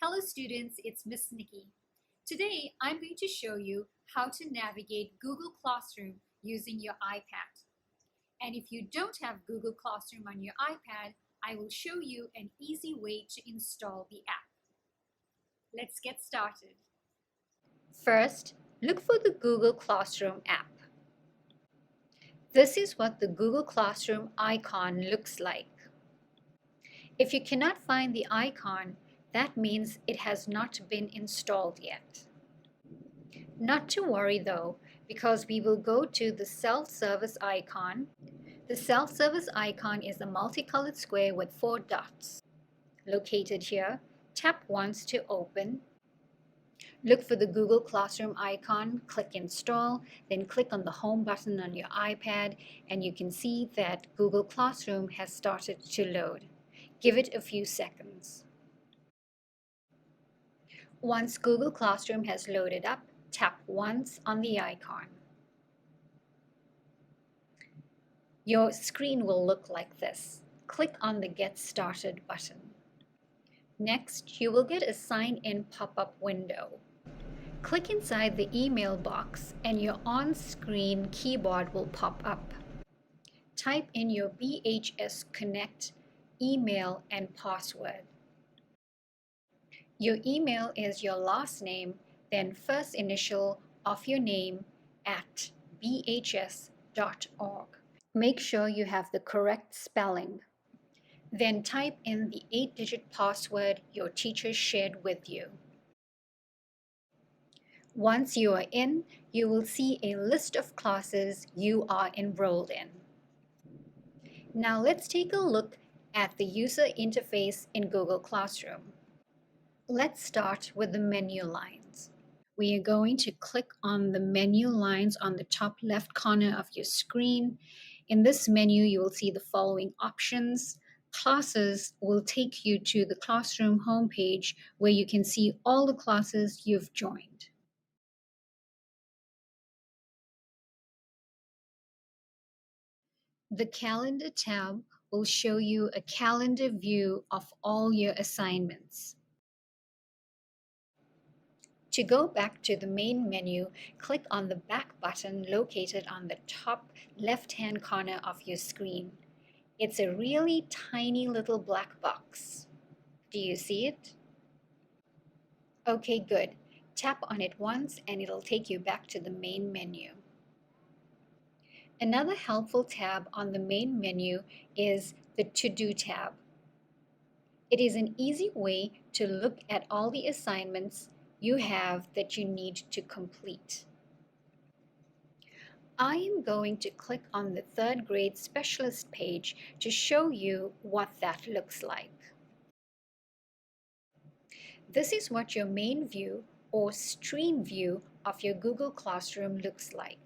Hello students, it's Miss Nikki. Today I'm going to show you how to navigate Google Classroom using your iPad. And if you don't have Google Classroom on your iPad, I will show you an easy way to install the app. Let's get started. First, look for the Google Classroom app. This is what the Google Classroom icon looks like. If you cannot find the icon, that means it has not been installed yet. Not to worry though, because we will go to the self-service icon. The self-service icon is a multicolored square with 4 dots. Located here, tap once to open. Look for the Google Classroom icon, click Install, then click on the Home button on your iPad, and you can see that Google Classroom has started to load. Give it a few seconds. Once Google Classroom has loaded up, tap once on the icon. Your screen will look like this. Click on the Get Started button. Next, you will get a Sign In pop-up window. Click inside the email box and your on-screen keyboard will pop up. Type in your BHS Connect email and password. Your email is your last name, then first initial of your name at bhs.org. Make sure you have the correct spelling. Then type in the 8-digit password your teacher shared with you. Once you are in, you will see a list of classes you are enrolled in. Now let's take a look at the user interface in Google Classroom. Let's start with the menu lines. We are going to click on the menu lines on the top left corner of your screen. In this menu, you will see the following options. Classes will take you to the Classroom homepage where you can see all the classes you've joined. The Calendar tab will show you a calendar view of all your assignments. To go back to the main menu, click on the back button located on the top left-hand corner of your screen. It's a really tiny little black box. Do you see it? Okay, good. Tap on it once and it'll take you back to the main menu. Another helpful tab on the main menu is the To-Do tab. It is an easy way to look at all the assignments you have that you need to complete. I am going to click on the 3rd grade specialist page to show you what that looks like. This is what your main view or stream view of your Google Classroom looks like.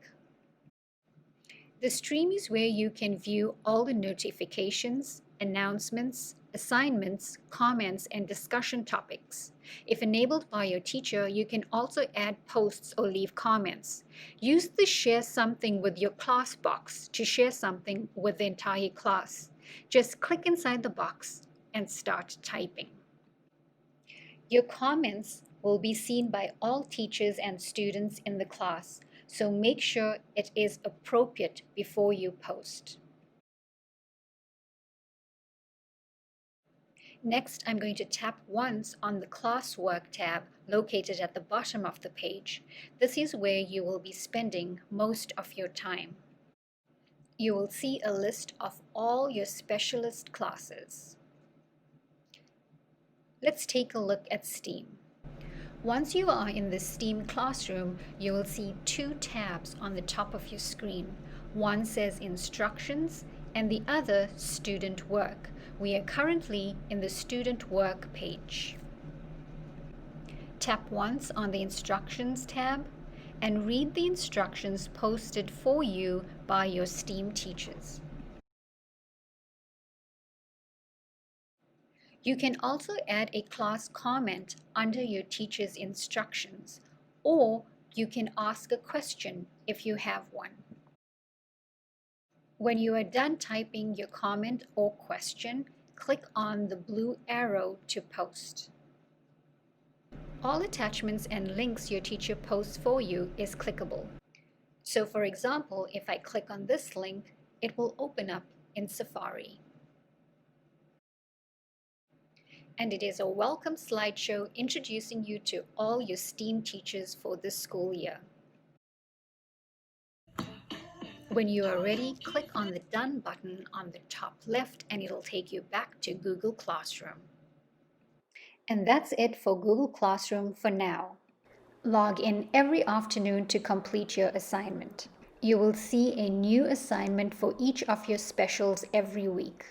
The stream is where you can view all the notifications, announcements, assignments, comments, and discussion topics. If enabled by your teacher, you can also add posts or leave comments. Use the Share Something with Your Class box to share something with the entire class. Just click inside the box and start typing. Your comments will be seen by all teachers and students in the class, so make sure it is appropriate before you post. Next, I'm going to tap once on the Classwork tab located at the bottom of the page. This is where you will be spending most of your time. You will see a list of all your specialist classes. Let's take a look at STEAM. Once you are in the STEAM classroom, you will see 2 tabs on the top of your screen. One says Instructions and the other Student Work. We are currently in the Student Work page. Tap once on the Instructions tab and read the instructions posted for you by your STEAM teachers. You can also add a class comment under your teacher's instructions, or you can ask a question if you have one. When you are done typing your comment or question, click on the blue arrow to post. All attachments and links your teacher posts for you is clickable. So for example, if I click on this link, it will open up in Safari. And it is a welcome slideshow introducing you to all your STEAM teachers for this school year. When you are ready, click on the Done button on the top left and it'll take you back to Google Classroom. And that's it for Google Classroom for now. Log in every afternoon to complete your assignment. You will see a new assignment for each of your specials every week.